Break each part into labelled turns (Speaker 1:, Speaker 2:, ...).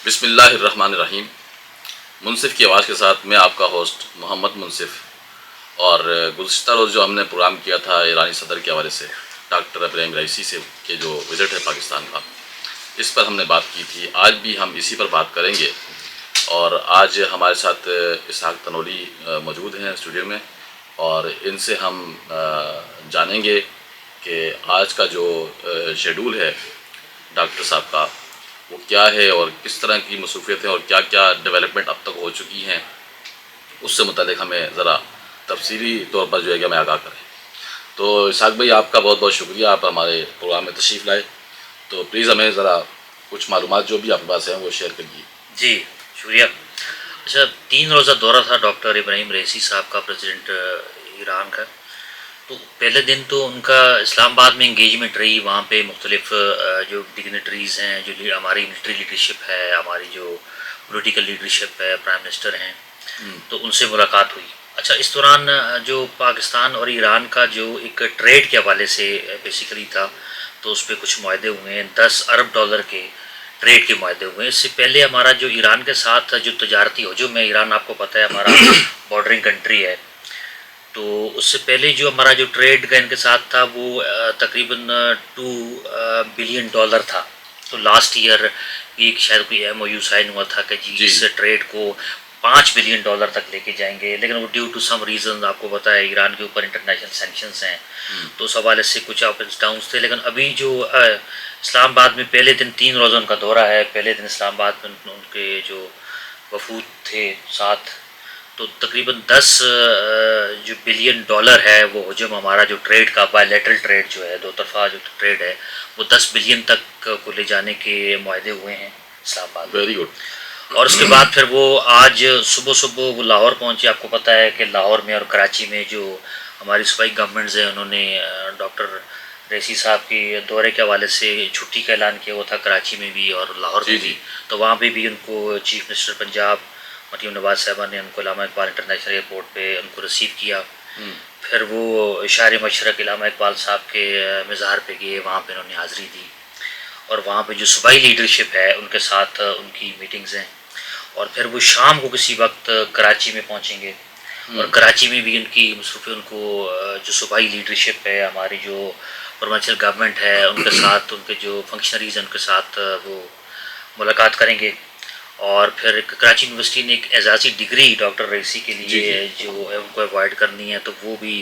Speaker 1: بسم اللہ الرحمن الرحیم۔ منصف کی آواز کے ساتھ میں آپ کا ہوسٹ محمد منصف، اور گزشتہ روز جو ہم نے پروگرام کیا تھا ایرانی صدر کے حوالے سے، ڈاکٹر ابراہیم رئیسی سے کے جو وزٹ ہے پاکستان کا، اس پر ہم نے بات کی تھی۔ آج بھی ہم اسی پر بات کریں گے، اور آج ہمارے ساتھ اسحاق تنولی موجود ہیں اسٹوڈیو میں، اور ان سے ہم جانیں گے کہ آج کا جو شیڈول ہے ڈاکٹر صاحب کا وہ کیا ہے، اور کس طرح کی مصروفیتیں اور کیا کیا ڈیولپمنٹ اب تک ہو چکی ہیں، اس سے متعلق ہمیں ذرا تفصیلی طور پر جو ہے کہ ہمیں آگاہ کریں۔ تو اسحاق بھائی، آپ کا بہت بہت شکریہ، آپ ہمارے پروگرام میں تشریف لائے۔ تو پلیز ہمیں ذرا کچھ معلومات جو بھی آپ کے پاس ہیں وہ شیئر کریے۔
Speaker 2: جی شکریہ۔ اچھا، 3 روزہ دورہ تھا ڈاکٹر ابراہیم رئیسی صاحب کا، پریزیڈنٹ ایران کا۔ تو پہلے دن تو ان کا اسلام آباد میں انگیجمنٹ رہی، وہاں پہ مختلف جو ڈگنیٹریز ہیں، جو ہماری ملٹری لیڈرشپ ہے، ہماری جو پولیٹیکل لیڈرشپ ہے، پرائم منسٹر ہیں، تو ان سے ملاقات ہوئی۔ اچھا، اس دوران جو پاکستان اور ایران کا جو ایک ٹریڈ کے حوالے سے بیسیکلی تھا، تو اس پہ کچھ معاہدے ہوئے ہیں، $10 ارب کے ٹریڈ کے معاہدے ہوئے ہیں۔ اس سے پہلے ہمارا جو ایران کے ساتھ جو تجارتی ہجوم ہے، ایران آپ کو پتہ ہے ہمارا بارڈرنگ کنٹری ہے، تو اس سے پہلے جو ہمارا جو ٹریڈ کا ان کے ساتھ تھا وہ تقریباً $2 بلین تھا۔ تو لاسٹ ایئر ایک شاید کوئی MOU سائن ہوا تھا کہ جی اس ٹریڈ کو $5 بلین تک لے کے جائیں گے، لیکن وہ ڈیو ٹو سم ریزنز، آپ کو پتہ ہے ایران کے اوپر انٹرنیشنل سینکشنز ہیں، تو اس حوالے سے کچھ اپ اینڈ ڈاؤنس تھے۔ لیکن ابھی جو اسلام آباد میں پہلے دن 3 روزہ ان کا دورہ ہے، پہلے دن اسلام آباد میں ان کے جو وفود تھے ساتھ، تو تقریباً $10 بلین ہے وہ حجم ہمارا جو ٹریڈ کا بائی لیٹرل ٹریڈ جو ہے، دو طرفہ جو ٹریڈ ہے، وہ 10 بلین تک کو لے جانے کے معاہدے ہوئے ہیں اسلام آباد میں۔
Speaker 1: Very good.
Speaker 2: اور اس کے بعد پھر وہ آج صبح وہ لاہور پہنچے۔ آپ کو پتہ ہے کہ لاہور میں اور کراچی میں جو ہماری صوبائی گورنمنٹس ہیں، انہوں نے ڈاکٹر رئیسی صاحب کے دورے کے حوالے سے چھٹی کا اعلان کیا ہوا تھا، کراچی میں بھی اور لاہور میں بھی۔ تو وہاں پہ بھی ان کو چیف منسٹر پنجاب مریم نواز صاحبہ نے ان کو علامہ اقبال انٹرنیشنل ایئرپورٹ پہ ان کو ریسیو کیا۔ پھر وہ شاعر مشرق علامہ اقبال صاحب کے مزار پہ گئے، وہاں پہ انہوں نے حاضری دی، اور وہاں پہ جو صوبائی لیڈرشپ ہے ان کے ساتھ ان کی میٹنگز ہیں۔ اور پھر وہ شام کو کسی وقت کراچی میں پہنچیں گے، اور کراچی میں بھی ان کی مصروفی، ان کو جو صوبائی لیڈرشپ ہے، ہماری جو پروونشل گورنمنٹ ہے، ان کے ساتھ ان کے جو فنکشنریز ہیں ان کے ساتھ وہ ملاقات کریں گے۔ اور پھر کراچی یونیورسٹی نے ایک اعزازی ڈگری ڈاکٹر رئیسی کے لیے جو ان کو ایوارڈ کرنی ہے، تو وہ بھی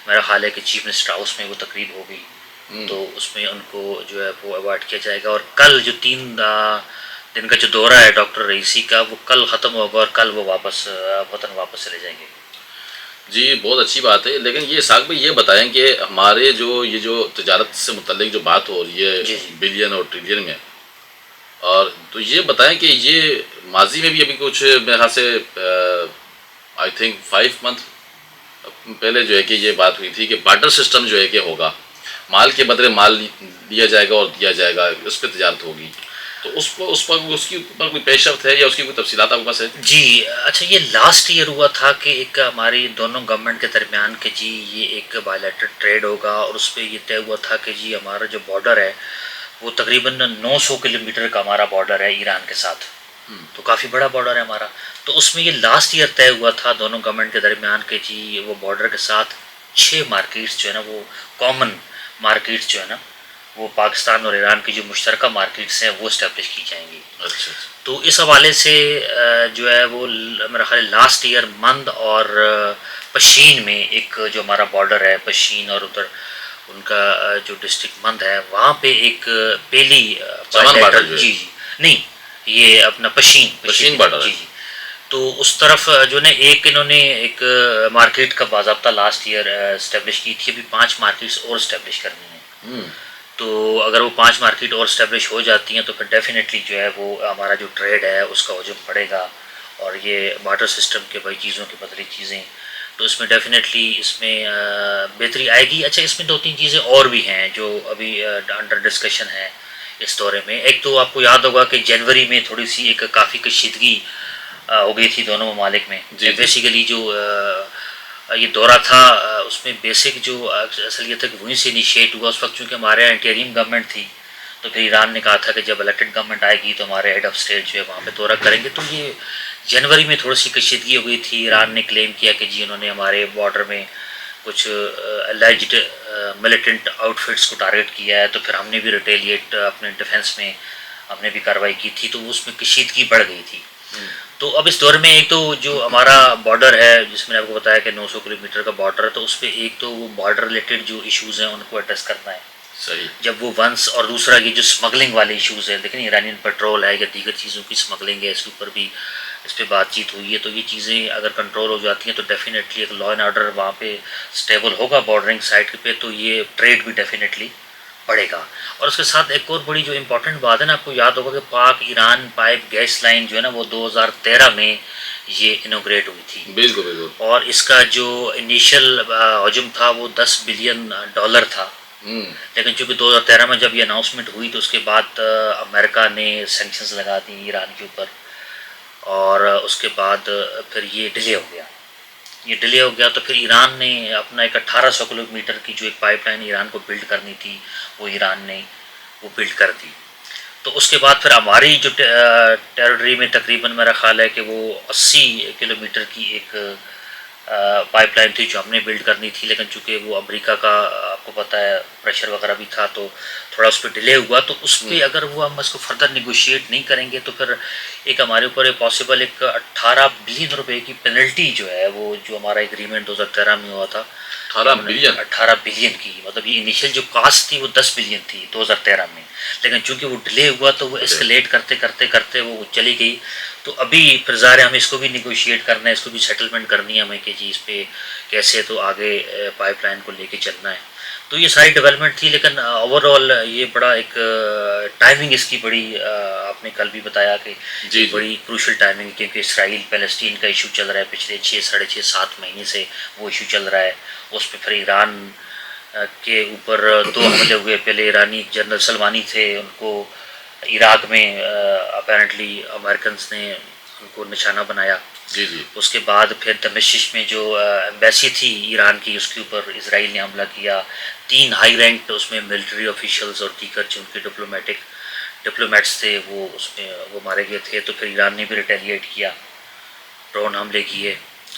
Speaker 2: میرا خیال ہے کہ چیف منسٹر ہاؤس میں وہ تقریب ہوگی، تو اس میں ان کو جو ہے وہ ایوارڈ کیا جائے گا۔ اور کل جو 3 دن کا جو دورہ ہے ڈاکٹر رئیسی کا، وہ کل ختم ہوگا، اور کل وہ واپس وطن واپس چلے جائیں گے۔
Speaker 1: جی، بہت اچھی بات ہے، لیکن یہ اسحاق بھائی یہ بتائیں کہ ہمارے یہ جو تجارت سے متعلق جو بات ہو رہی ہے بلین اور ٹریلین میں، اور تو یہ بتائیں کہ یہ ماضی میں بھی ابھی کچھ میرے خیال سے آئی تھنک 5 منتھ پہلے جو ہے کہ یہ بات ہوئی تھی کہ بارٹر سسٹم جو ہے کہ ہوگا، مال کے بدلے مال دیا جائے گا اور دیا جائے گا، اس پہ تجارت ہوگی۔ تو اس کی اوپر کوئی پیش رفت ہے یا اس کی کوئی تفصیلات آپ کے پاس ہے؟
Speaker 2: جی اچھا، یہ لاسٹ ایئر ہوا تھا کہ ایک ہماری دونوں گورنمنٹ کے درمیان کہ جی یہ ایک بائیلیٹرل ٹریڈ ہوگا، اور اس پہ یہ طے ہوا تھا کہ جی ہمارا جو بارڈر ہے وہ تقریباً 900 کلومیٹر کا ہمارا بارڈر ہے ایران کے ساتھ، تو کافی بڑا بارڈر ہے ہمارا۔ تو اس میں یہ لاسٹ ایئر طے ہوا تھا دونوں گورنمنٹ کے درمیان کہ جی وہ بارڈر کے ساتھ 6 مارکیٹس جو ہے نا، وہ کامن مارکیٹس جو ہے نا، وہ پاکستان اور ایران کی جو مشترکہ مارکیٹس ہیں وہ اسٹیبلش کی جائیں گی۔
Speaker 1: اچھا،
Speaker 2: تو اس حوالے سے جو ہے وہ میرا خیال لاسٹ ایئر مند اور پشین میں ایک جو ہمارا بارڈر ہے پشین اور ادھر ان کا جو ڈسٹرکٹ مند ہے، وہاں پہ ایک پہلی جی نہیں، یہ اپنا پشین
Speaker 1: بارڈر
Speaker 2: جی جی، تو اس طرف جو نا ایک انہوں نے ایک مارکیٹ کا باضابطہ لاسٹ ایئر اسٹیبلش کی تھی، ابھی 5 مارکیٹس اور اسٹیبلش کرنی ہیں۔ تو اگر وہ 5 مارکیٹ اور اسٹیبلش ہو جاتی ہیں تو پھر ڈیفینیٹلی جو ہے وہ ہمارا جو ٹریڈ ہے اس کا حجم بڑھے گا، اور یہ بارٹر سسٹم کے بھائی چیزوں کے بدلے چیزیں، تو اس میں ڈیفینیٹلی اس میں بہتری آئے گی۔ اچھا، اس میں 2-3 چیزیں اور بھی ہیں جو ابھی انڈر ڈسکشن ہے اس دورے میں۔ ایک تو آپ کو یاد ہوگا کہ جنوری میں تھوڑی سی ایک کافی کشیدگی ہو گئی تھی دونوں ممالک میں۔ بیسیکلی جو یہ دورہ تھا اس میں بیسک جو اصلیت ہے کہ وہیں سے انیشیٹ ہوا، اس وقت چونکہ ہمارے یہاں انٹیریم گورنمنٹ تھی، تو پھر ایران نے کہا تھا کہ جب الیکٹڈ گورنمنٹ آئے گی تو ہمارے ہیڈ آف اسٹیٹ جو ہے وہاں پہ دورہ کریں گے. تو یہ جنوری میں تھوڑی سی کشیدگی ہو گئی تھی. ایران نے کلیم کیا کہ جی انہوں نے ہمارے بارڈر میں کچھ الائجڈ ملیٹنٹ آؤٹ فٹس کو ٹارگیٹ کیا ہے, تو پھر ہم نے بھی ریٹیلیٹ اپنے ڈیفینس میں ہم نے بھی کارروائی کی تھی, تو اس میں کشیدگی بڑھ گئی تھی. تو اب اس دور میں ایک تو جو ہمارا بارڈر ہے جس میں نے آپ کو بتایا کہ 900 کلومیٹر کا بارڈر ہے, تو اس پہ ایک تو وہ بارڈر ریلیٹڈ جو ایشوز ہیں ان کو ایڈریس کرنا ہے
Speaker 1: صحیح.
Speaker 2: جب وہ ونس, اور دوسرا یہ جو اسمگلنگ والے ایشوز ہیں, لیکن ایرانین پیٹرول ہے یا دیگر چیزوں کی اسمگلنگ ہے, اس کے اوپر بھی اس پہ بات چیت ہوئی ہے. تو یہ چیزیں اگر کنٹرول ہو جاتی ہیں تو ڈیفینیٹلی ایک لا اینڈ آرڈر وہاں پہ اسٹیبل ہوگا بارڈرنگ سائٹ پہ, تو یہ ٹریڈ بھی ڈیفینیٹلی بڑھے گا. اور اس کے ساتھ ایک اور بڑی جو امپورٹنٹ بات ہے نا, آپ کو یاد ہوگا کہ پاک ایران پائپ گیس لائن جو ہے نا وہ 2013 میں یہ انوگریٹ ہوئی تھی.
Speaker 1: بالکل بالکل.
Speaker 2: اور اس کا جو انیشل حجم تھا وہ $10 بلین تھا, لیکن چونکہ 2013 میں جب یہ اناؤنسمنٹ ہوئی تو اس کے بعد امریکہ نے سینکشنز لگا دی ایران کے اوپر, اور اس کے بعد پھر یہ ڈیلے ہو گیا. تو پھر ایران نے اپنا ایک 1800 کلومیٹر کی جو ایک پائپ لائن ایران کو بلڈ کرنی تھی وہ ایران نے وہ بلڈ کر دی. تو اس کے بعد پھر ہماری جو ٹیریٹری میں تقریباً میرا خیال ہے کہ وہ 80 کلومیٹر کی ایک پائپ لائن تھی جو ہم نے بلڈ کرنی تھی, لیکن چونکہ وہ امریکہ کا آپ کو پتہ ہے پریشر وغیرہ بھی تھا تو تھوڑا اس پہ ڈیلے ہوا. تو اس پہ اگر وہ ہم اس کو فردر نیگوشیٹ نہیں کریں گے تو پھر ایک ہمارے اوپر ایک پاسبل ایک 18 بلین روپے کی پینلٹی جو ہے, وہ جو ہمارا ایگریمنٹ 2013 میں ہوا تھا 18 بلین کی, مطلب یہ انیشیل جو کاسٹ تھی وہ 10 بلین تھی 2013 میں, لیکن چونکہ وہ ڈیلے ہوا تو وہ اسکلیٹ کرتے وہ چلی گئی. تو ابھی پھر ظاہر ہمیں اس کو بھی نیگوشیٹ کرنا ہے, اس کو بھی سیٹلمنٹ کرنی ہے ہمیں کہ جی اس پہ کیسے تو آگے پائپ لائن کو لے کے چلنا ہے. تو یہ ساری ڈیولپمنٹ تھی, لیکن اوور آل یہ بڑا ایک ٹائمنگ اس کی بڑی, آپ نے کل بھی بتایا کہ
Speaker 1: جی
Speaker 2: بڑی کروشل ٹائمنگ, کیونکہ اسرائیل پیلسٹین کا ایشو چل رہا ہے پچھلے 6-7 مہینے سے وہ ایشو چل رہا ہے. اس پہ پھر ایران کے اوپر 2 حملے ہوئے. پہلے ایرانی جنرل سلمانی تھے, ان کو عراق میں اپیرنٹلی امریکنس نے ان کو نشانہ بنایا.
Speaker 1: جی جی.
Speaker 2: اس کے بعد پھر دمشق میں جو ایمبیسی تھی ایران کی اس کے اوپر اسرائیل نے حملہ کیا. 3 ہائی رینک اس میں ملٹری آفیشلز اور دیگر جو ان کے ڈپلومیٹس تھے وہ اس میں وہ مارے گئے تھے. تو پھر ایران نے بھی ریٹیلیٹ کیا, ڈرون حملے کیے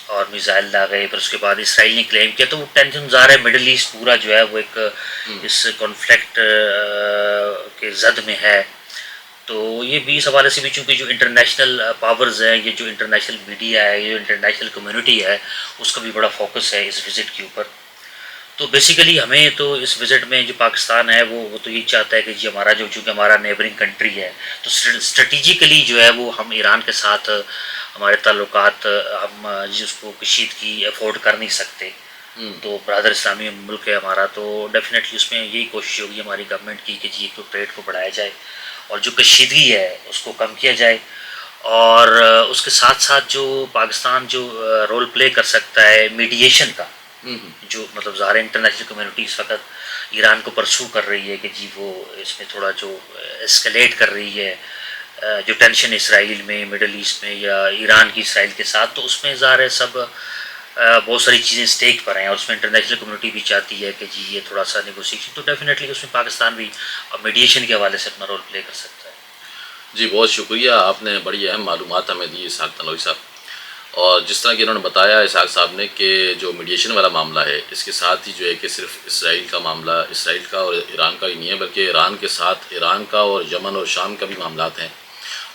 Speaker 2: اور میزائل داغے. پھر اس کے بعد اسرائیل نے کلیم کیا. تو وہ ٹینشن ظاہر ہے مڈل ایسٹ پورا جو ہے وہ ایک اس کانفلکٹ کے زد میں ہے. تو یہ بھی اس حوالے سے بھی چونکہ جو انٹرنیشنل پاورز ہیں, یہ جو انٹرنیشنل میڈیا ہے, یہ جو انٹرنیشنل کمیونٹی ہے, اس کا بھی بڑا فوکس ہے اس وزٹ کے اوپر. تو بیسیکلی ہمیں تو اس وزٹ میں جو پاکستان ہے وہ تو یہ چاہتا ہے کہ جی ہمارا جو چونکہ ہمارا نیبرنگ کنٹری ہے تو اسٹریٹجیکلی جو ہے وہ ہم ایران کے ساتھ ہمارے تعلقات ہم جس کو کشیدگی افورڈ کر نہیں سکتے. تو برادر اسلامی ملک ہے ہمارا, تو ڈیفینیٹلی اس میں یہی کوشش ہوگی ہماری گورنمنٹ کی کہ جی ایک تو ٹریڈ کو بڑھایا جائے اور جو کشیدگی ہے اس کو کم کیا جائے. اور اس کے ساتھ ساتھ جو پاکستان جو رول پلے کر سکتا ہے میڈیشن کا, جو مطلب ظاہر انٹرنیشنل کمیونٹی اس وقت ایران کو پرسو کر رہی ہے کہ جی وہ اس میں تھوڑا جو اسکلیٹ کر رہی ہے جو ٹینشن اسرائیل میں, مڈل ایسٹ میں یا ایران کی اسرائیل کے ساتھ, تو اس میں ظاہر ہے سب بہت ساری چیزیں اسٹیک پر ہیں اور اس میں انٹرنیشنل کمیونٹی بھی چاہتی ہے کہ جی یہ تھوڑا سا نیگوسیشن, تو ڈیفینیٹلی اس میں پاکستان بھی میڈیشن کے حوالے سے اپنا رول پلے کر سکتا ہے.
Speaker 1: جی بہت شکریہ, آپ نے بڑی اہم معلومات ہمیں دی اسحاق تنوری صاحب. اور جس طرح کہ انہوں نے بتایا اسحاق صاحب نے کہ جو میڈیشن والا معاملہ ہے اس کے ساتھ ہی جو ہے کہ صرف اسرائیل کا معاملہ اسرائیل کا اور ایران کا ہی نہیں ہے, بلکہ ایران کے ساتھ ایران کا اور یمن اور شام کا بھی معاملات ہیں.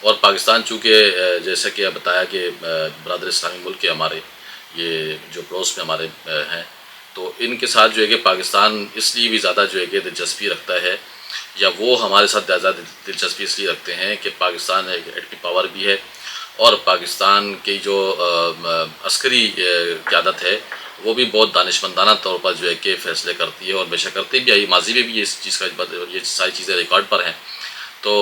Speaker 1: اور پاکستان چونکہ جیسا کہ بتایا کہ برادر اسلامی ملک کے ہمارے یہ جو پڑوس میں ہمارے ہیں, تو ان کے ساتھ جو ہے کہ پاکستان اس لیے بھی زیادہ جو ہے کہ دلچسپی رکھتا ہے, یا وہ ہمارے ساتھ زیادہ دلچسپی اس لیے رکھتے ہیں کہ پاکستان ایک ایٹمی پاور بھی ہے اور پاکستان کی جو عسکری قیادت ہے وہ بھی بہت دانشمندانہ طور پر جو ہے کہ فیصلے کرتی ہے, اور بے شک کرتے بھی آئی, ماضی میں بھی اس چیز کا یہ ساری چیزیں ریکارڈ پر ہیں. تو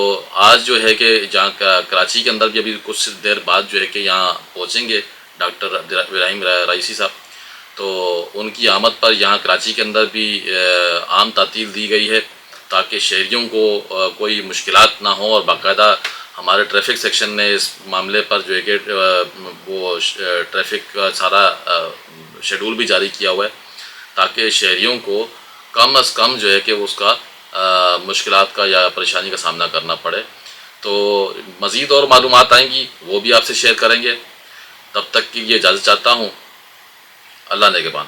Speaker 1: آج جو ہے کہ جہاں کراچی کے اندر بھی ابھی کچھ دیر بعد جو ہے کہ یہاں پہنچیں گے ڈاکٹر ابراہیم رئیسی صاحب, تو ان کی آمد پر یہاں کراچی کے اندر بھی عام تعطیل دی گئی ہے تاکہ شہریوں کو کوئی مشکلات نہ ہوں, اور باقاعدہ ہمارے ٹریفک سیکشن نے اس معاملے پر جو ہے کہ وہ ٹریفک کا سارا شیڈول بھی جاری کیا ہوا ہے تاکہ شہریوں کو کم از کم جو ہے کہ اس کا مشکلات کا یا پریشانی کا سامنا کرنا پڑے. تو مزید اور معلومات آئیں گی وہ بھی آپ سے شیئر کریں گے. تب تک کے لیے اجازت چاہتا ہوں. اللہ نگہبان.